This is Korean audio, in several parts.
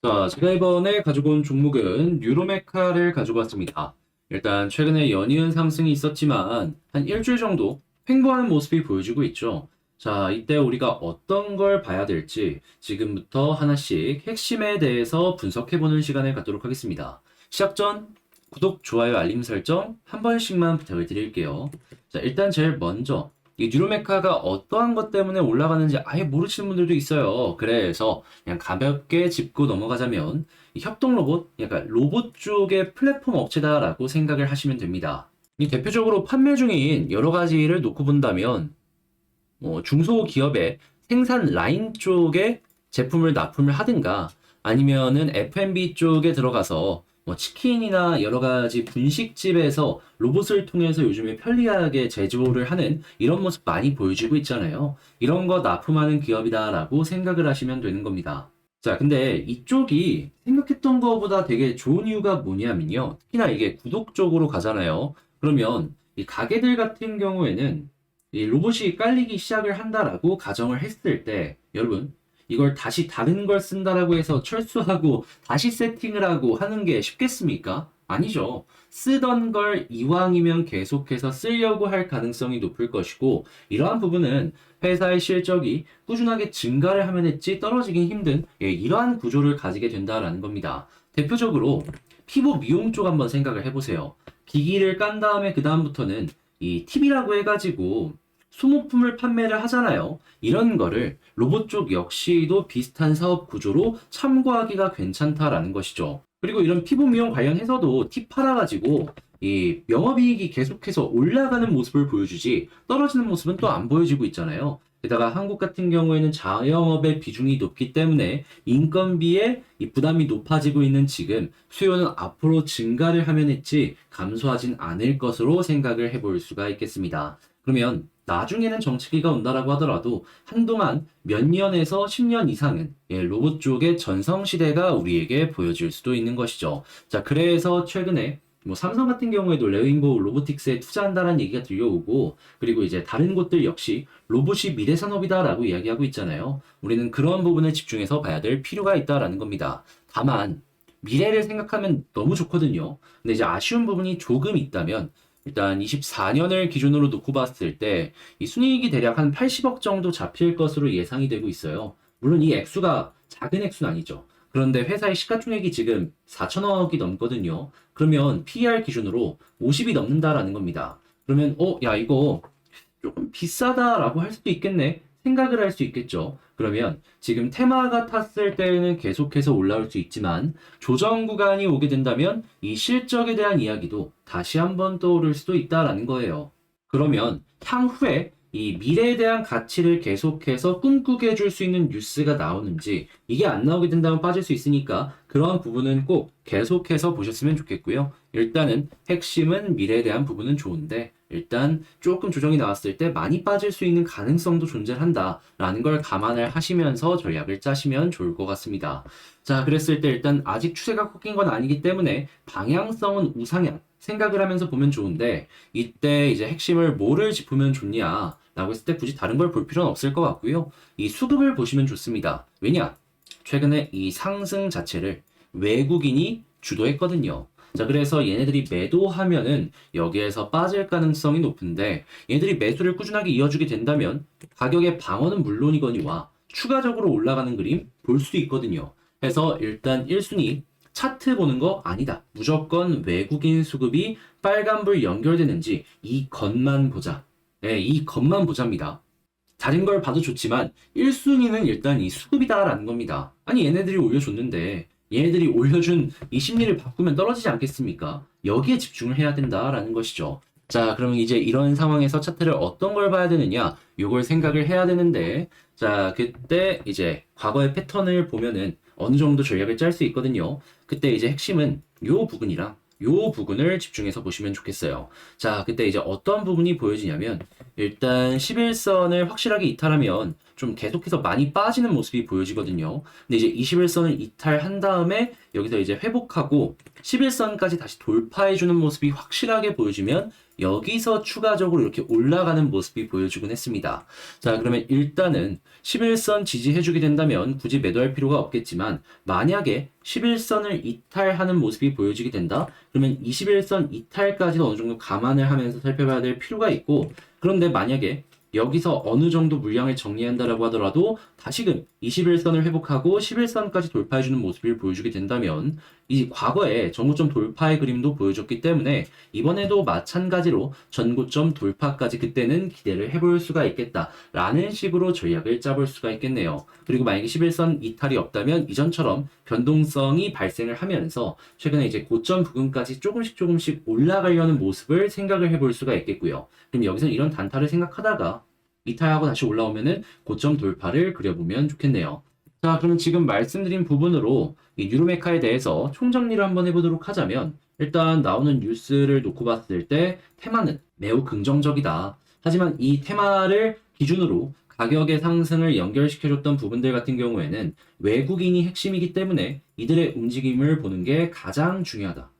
자, 제가 이번에 가지고 온 종목은 뉴로메카를 가지고 왔습니다. 일단 최근에 연이은 상승이 있었지만 한 일주일 정도 횡보하는 모습이 보여지고 있죠. 자, 이때 우리가 어떤 걸 봐야 될지 지금부터 하나씩 핵심에 대해서 분석해보는 시간을 갖도록 하겠습니다. 시작 전 구독, 좋아요, 알림 설정 한 번씩만 부탁을 드릴게요. 자, 일단 제일 먼저 이 뉴로메카가 어떠한 것 때문에 올라가는지 아예 모르시는 분들도 있어요. 그래서 그냥 가볍게 짚고 넘어가자면 이 협동 로봇, 약간 로봇 쪽의 플랫폼 업체다라고 생각을 하시면 됩니다. 이 대표적으로 판매 중인 여러 가지를 놓고 본다면 중소기업의 생산 라인 쪽에 제품을 납품을 하든가 아니면은 F&B 쪽에 들어가서 치킨이나 여러 가지 분식집에서 로봇을 통해서 요즘에 편리하게 제조를 하는 이런 모습 많이 보여지고 있잖아요. 이런 거 납품하는 기업이다라고 생각을 하시면 되는 겁니다. 자, 근데 이쪽이 생각했던 것보다 되게 좋은 이유가 뭐냐면요. 특히나 이게 구독 쪽으로 가잖아요. 그러면 이 가게들 같은 경우에는 이 로봇이 깔리기 시작을 한다라고 가정을 했을 때, 여러분, 이걸 다시 다른 걸 쓴다라고 해서 철수하고 다시 세팅을 하고 하는 게 쉽겠습니까? 아니죠. 쓰던 걸 이왕이면 계속해서 쓰려고 할 가능성이 높을 것이고, 이러한 부분은 회사의 실적이 꾸준하게 증가를 하면 했지 떨어지긴 힘든 이러한 구조를 가지게 된다라는 겁니다. 대표적으로 피부 미용 쪽 한번 생각을 해보세요. 기기를 깐 다음에 그 다음부터는 이 팁이라고 해가지고 소모품을 판매를 하잖아요. 이런 거를 로봇 쪽 역시도 비슷한 사업 구조로 참고하기가 괜찮다라는 것이죠. 그리고 이런 피부 미용 관련해서도 팁 팔아가지고 이 영업이익이 계속해서 올라가는 모습을 보여주지 떨어지는 모습은 또 안 보여지고 있잖아요. 게다가 한국 같은 경우에는 자영업의 비중이 높기 때문에 인건비에 이 부담이 높아지고 있는 지금 수요는 앞으로 증가를 하면 했지 감소하진 않을 것으로 생각을 해볼 수가 있겠습니다. 그러면 나중에는 정체기가 온다라고 하더라도 한동안 몇 년에서 10년 이상은 로봇 쪽의 전성시대가 우리에게 보여질 수도 있는 것이죠. 자, 그래서 최근에 삼성 같은 경우에도 레인보우 로보틱스에 투자한다는 얘기가 들려오고, 그리고 이제 다른 곳들 역시 로봇이 미래 산업이다라고 이야기하고 있잖아요. 우리는 그런 부분을 집중해서 봐야 될 필요가 있다라는 겁니다. 다만 미래를 생각하면 너무 좋거든요. 근데 이제 아쉬운 부분이 조금 있다면, 일단 24년을 기준으로 놓고 봤을 때 이 순이익이 대략 한 80억 정도 잡힐 것으로 예상이 되고 있어요. 물론 이 액수가 작은 액수는 아니죠. 그런데 회사의 시가총액이 지금 4천억이 넘거든요. 그러면 PER 기준으로 50이 넘는다라는 겁니다. 그러면 야 이거 조금 비싸다라고 할 수도 있겠네. 생각을 할 수 있겠죠. 그러면 지금 테마가 탔을 때는 계속해서 올라올 수 있지만 조정 구간이 오게 된다면 이 실적에 대한 이야기도 다시 한번 떠오를 수도 있다라는 거예요. 그러면 향후에 이 미래에 대한 가치를 계속해서 꿈꾸게 해줄 수 있는 뉴스가 나오는지, 이게 안 나오게 된다면 빠질 수 있으니까 그러한 부분은 꼭 계속해서 보셨으면 좋겠고요. 일단은 핵심은 미래에 대한 부분은 좋은데 일단 조금 조정이 나왔을 때 많이 빠질 수 있는 가능성도 존재한다라는 걸 감안을 하시면서 전략을 짜시면 좋을 것 같습니다. 자, 그랬을 때 일단 아직 추세가 꺾인 건 아니기 때문에 방향성은 우상향 생각을 하면서 보면 좋은데, 이때 이제 핵심을 뭐를 짚으면 좋냐 라고 했을 때 굳이 다른 걸 볼 필요는 없을 것 같고요. 이 수급을 보시면 좋습니다. 왜냐? 최근에 이 상승 자체를 외국인이 주도했거든요. 자, 그래서 얘네들이 매도하면은 여기에서 빠질 가능성이 높은데, 얘네들이 매수를 꾸준하게 이어주게 된다면 가격의 방어는 물론이거니와 추가적으로 올라가는 그림 볼 수도 있거든요. 해서 일단 1순위 차트 보는 거 아니다. 무조건 외국인 수급이 빨간불 연결되는지 이 것만 보자. 네, 이 것만 보자입니다. 다른 걸 봐도 좋지만 1순위는 일단 이 수급이다라는 겁니다. 아니 얘네들이 올려줬는데 얘네들이 올려준 이 심리를 바꾸면 떨어지지 않겠습니까? 여기에 집중을 해야 된다라는 것이죠. 자, 그러면 이제 이런 상황에서 차트를 어떤 걸 봐야 되느냐? 요걸 생각을 해야 되는데, 자, 그때 이제 과거의 패턴을 보면은 어느 정도 전략을 짤 수 있거든요. 그때 이제 핵심은 요 부분이랑 요 부분을 집중해서 보시면 좋겠어요. 자, 그때 이제 어떤 부분이 보여지냐면, 일단 11선을 확실하게 이탈하면 좀 계속해서 많이 빠지는 모습이 보여지거든요. 근데 이제 21선을 이탈한 다음에 여기서 이제 회복하고 11선까지 다시 돌파해주는 모습이 확실하게 보여지면 여기서 추가적으로 이렇게 올라가는 모습이 보여주곤 했습니다. 자, 그러면 일단은 11선 지지해주게 된다면 굳이 매도할 필요가 없겠지만 만약에 11선을 이탈하는 모습이 보여지게 된다? 그러면 21선 이탈까지도 어느 정도 감안을 하면서 살펴봐야 될 필요가 있고, 그런데 만약에 여기서 어느 정도 물량을 정리한다라고 하더라도 다시금 21선을 회복하고 11선까지 돌파해주는 모습을 보여주게 된다면 이 과거에 전고점 돌파의 그림도 보여줬기 때문에 이번에도 마찬가지로 전고점 돌파까지 그때는 기대를 해볼 수가 있겠다라는 식으로 전략을 짜볼 수가 있겠네요. 그리고 만약에 11선 이탈이 없다면 이전처럼 변동성이 발생을 하면서 최근에 이제 고점 부근까지 조금씩 올라가려는 모습을 생각을 해볼 수가 있겠고요. 그럼 여기서 이런 단타를 생각하다가 이탈하고 다시 올라오면은 고점 돌파를 그려보면 좋겠네요. 자, 그러면 지금 말씀드린 부분으로 이 유로메카에 대해서 총정리를 한번 해보도록 하자면 일단 나오는 뉴스를 놓고 봤을 때 테마는 매우 긍정적이다. 하지만 이 테마를 기준으로 가격의 상승을 연결시켜줬던 부분들 같은 경우에는 외국인이 핵심이기 때문에 이들의 움직임을 보는 게 가장 중요하다.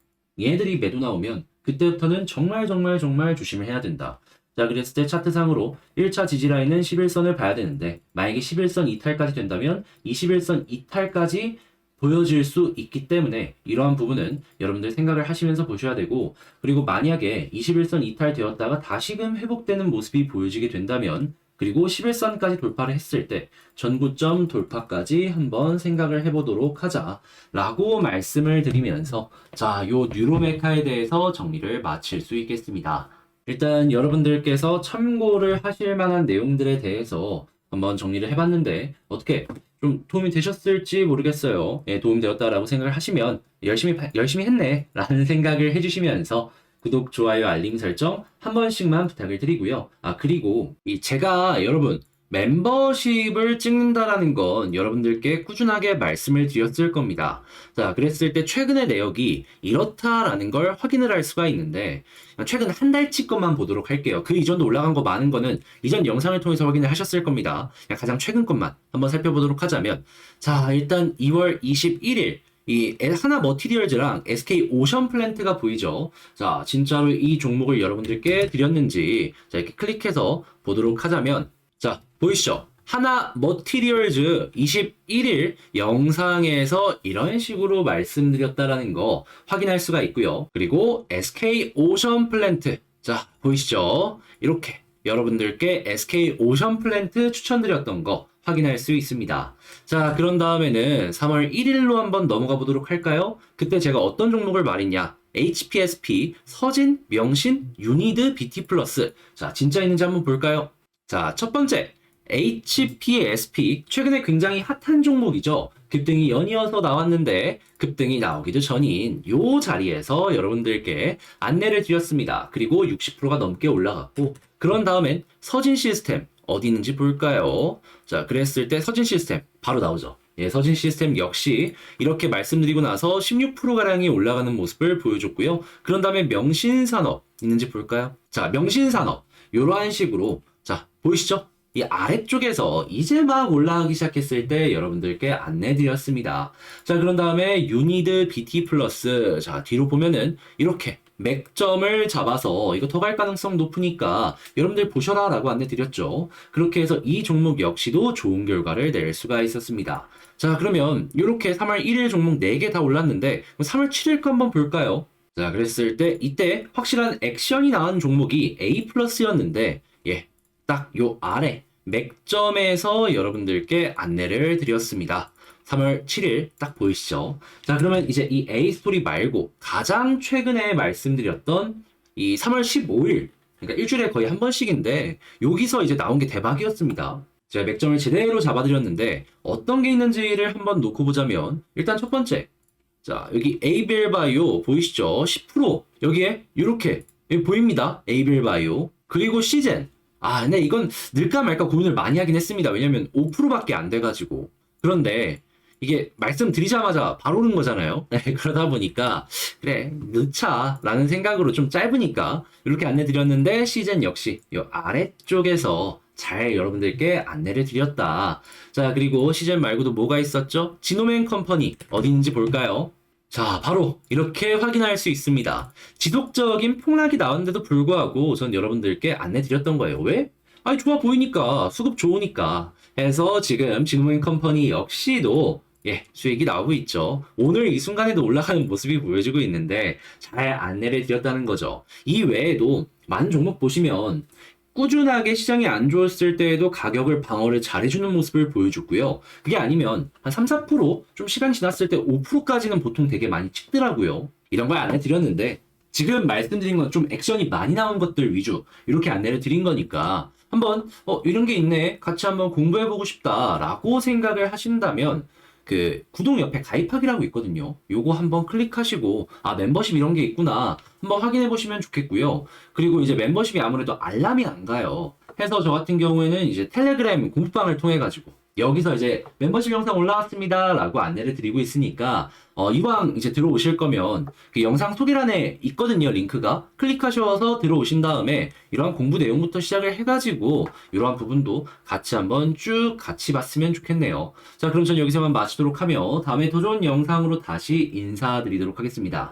얘들이 매도 나오면 그때부터는 정말 조심을 해야 된다. 자, 그랬을 때 차트상으로 1차 지지라인은 11선을 봐야 되는데 만약에 11선 이탈까지 된다면 21선 이탈까지 보여질 수 있기 때문에 이러한 부분은 여러분들 생각을 하시면서 보셔야 되고, 그리고 만약에 21선 이탈되었다가 다시금 회복되는 모습이 보여지게 된다면 그리고 11선까지 돌파를 했을 때 전고점 돌파까지 한번 생각을 해보도록 하자라고 말씀을 드리면서 자, 요 뉴로메카에 대해서 정리를 마칠 수 있겠습니다. 일단 여러분들께서 참고를 하실 만한 내용들에 대해서 한번 정리를 해봤는데 어떻게 좀 도움이 되셨을지 모르겠어요. 예, 도움되었다라고 생각을 하시면 열심히 했네 라는 생각을 해주시면서 구독, 좋아요, 알림 설정 한 번씩만 부탁을 드리고요. 아, 그리고 제가 여러분 멤버십을 찍는다라는 건 여러분들께 꾸준하게 말씀을 드렸을 겁니다. 자, 그랬을 때 최근의 내역이 이렇다라는 걸 확인을 할 수가 있는데 최근 한 달치 것만 보도록 할게요. 그 이전도 올라간 거 많은 거는 이전 영상을 통해서 확인을 하셨을 겁니다. 가장 최근 것만 한번 살펴보도록 하자면 자, 일단 2월 21일 이 하나 머티리얼즈랑 SK 오션 플랜트가 보이죠. 자, 진짜로 이 종목을 여러분들께 드렸는지 자, 이렇게 클릭해서 보도록 하자면 자, 보이시죠? 하나 머티리얼즈 21일 영상에서 이런 식으로 말씀드렸다라는 거 확인할 수가 있고요. 그리고 SK 오션 플랜트 자, 보이시죠? 이렇게 여러분들께 SK 오션 플랜트 추천드렸던 거 확인할 수 있습니다. 자, 그런 다음에는 3월 1일로 한번 넘어가 보도록 할까요? 그때 제가 어떤 종목을 말했냐? HPSP, 서진, 명신, 유니드, BT 플러스. 자, 진짜 있는지 한번 볼까요? 자, 첫 번째, HPSP. 최근에 굉장히 핫한 종목이죠. 급등이 연이어서 나왔는데 급등이 나오기도 전인 요 자리에서 여러분들께 안내를 드렸습니다. 그리고 60%가 넘게 올라갔고, 그런 다음엔 서진 시스템 어디 있는지 볼까요? 자, 그랬을 때 서진 시스템 바로 나오죠. 예, 서진 시스템 역시 이렇게 말씀드리고 나서 16%가량이 올라가는 모습을 보여줬고요. 그런 다음에 명신산업 있는지 볼까요? 자, 명신산업 이러한 식으로 자, 보이시죠? 이 아래쪽에서 이제 막 올라가기 시작했을 때 여러분들께 안내드렸습니다. 자, 그런 다음에 유니드 BT 플러스 자, 뒤로 보면은 이렇게 맥점을 잡아서 이거 더 갈 가능성 높으니까 여러분들 보셔라 라고 안내드렸죠. 그렇게 해서 이 종목 역시도 좋은 결과를 낼 수가 있었습니다. 자, 그러면 이렇게 3월 1일 종목 4개 다 올랐는데 3월 7일 거 한번 볼까요? 자, 그랬을 때 이때 확실한 액션이 나온 종목이 A 플러스였는데 예, 딱 요 아래 맥점에서 여러분들께 안내를 드렸습니다. 3월 7일 딱 보이시죠? 자, 그러면 이제 이 A 스토리 말고 가장 최근에 말씀드렸던 이 3월 15일, 그러니까 일주일에 거의 한 번씩인데 여기서 이제 나온 게 대박이었습니다. 제가 맥점을 제대로 잡아드렸는데 어떤 게 있는지를 한번 놓고 보자면 일단 첫 번째, 자, 여기 에이벨바이오 보이시죠? 10% 여기에 이렇게 보입니다. 에이벨바이오 그리고 시젠. 아, 근데 이건 늘까 말까 고민을 많이 하긴 했습니다. 왜냐면 5%밖에 안 돼가지고. 그런데 이게 말씀드리자마자 바로 오른 거잖아요. 그러다 보니까 그래 넣자라는 생각으로 좀 짧으니까 이렇게 안내 드렸는데 시즌 역시 이 아래쪽에서 잘 여러분들께 안내를 드렸다. 자, 그리고 시즌 말고도 뭐가 있었죠? 지노맨 컴퍼니 어디 있는지 볼까요? 자, 바로 이렇게 확인할 수 있습니다. 지속적인 폭락이 나왔는데도 불구하고 전 여러분들께 안내 드렸던 거예요. 왜? 아니, 좋아 보이니까, 수급 좋으니까. 해서 지금 지노맨 컴퍼니 역시도 수익이 나오고 있죠. 오늘 이 순간에도 올라가는 모습이 보여지고 있는데 잘 안내를 드렸다는 거죠. 이 외에도 많은 종목 보시면 꾸준하게 시장이 안 좋았을 때에도 가격을 방어를 잘해주는 모습을 보여줬고요. 그게 아니면 한 3, 4%좀 시간 지났을 때 5%까지는 보통 되게 많이 찍더라고요. 이런 걸 안내드렸는데 지금 말씀드린 건 좀 액션이 많이 나온 것들 위주 이렇게 안내를 드린 거니까 한번 이런 게 있네 같이 한번 공부해보고 싶다라고 생각을 하신다면 그 구독 옆에 가입하기라고 있거든요. 요거 한번 클릭하시고 멤버십 이런 게 있구나 한번 확인해 보시면 좋겠고요. 그리고 이제 멤버십이 아무래도 알람이 안 가요. 해서 저 같은 경우에는 이제 텔레그램 공부방을 통해 가지고 여기서 이제 멤버십 영상 올라왔습니다 라고 안내를 드리고 있으니까 이왕 이제 들어오실 거면 그 영상 소개란에 있거든요, 링크가. 클릭하셔서 들어오신 다음에 이러한 공부 내용부터 시작을 해가지고 이러한 부분도 같이 한번 쭉 같이 봤으면 좋겠네요. 자, 그럼 전 여기서만 마치도록 하며 다음에 더 좋은 영상으로 다시 인사드리도록 하겠습니다.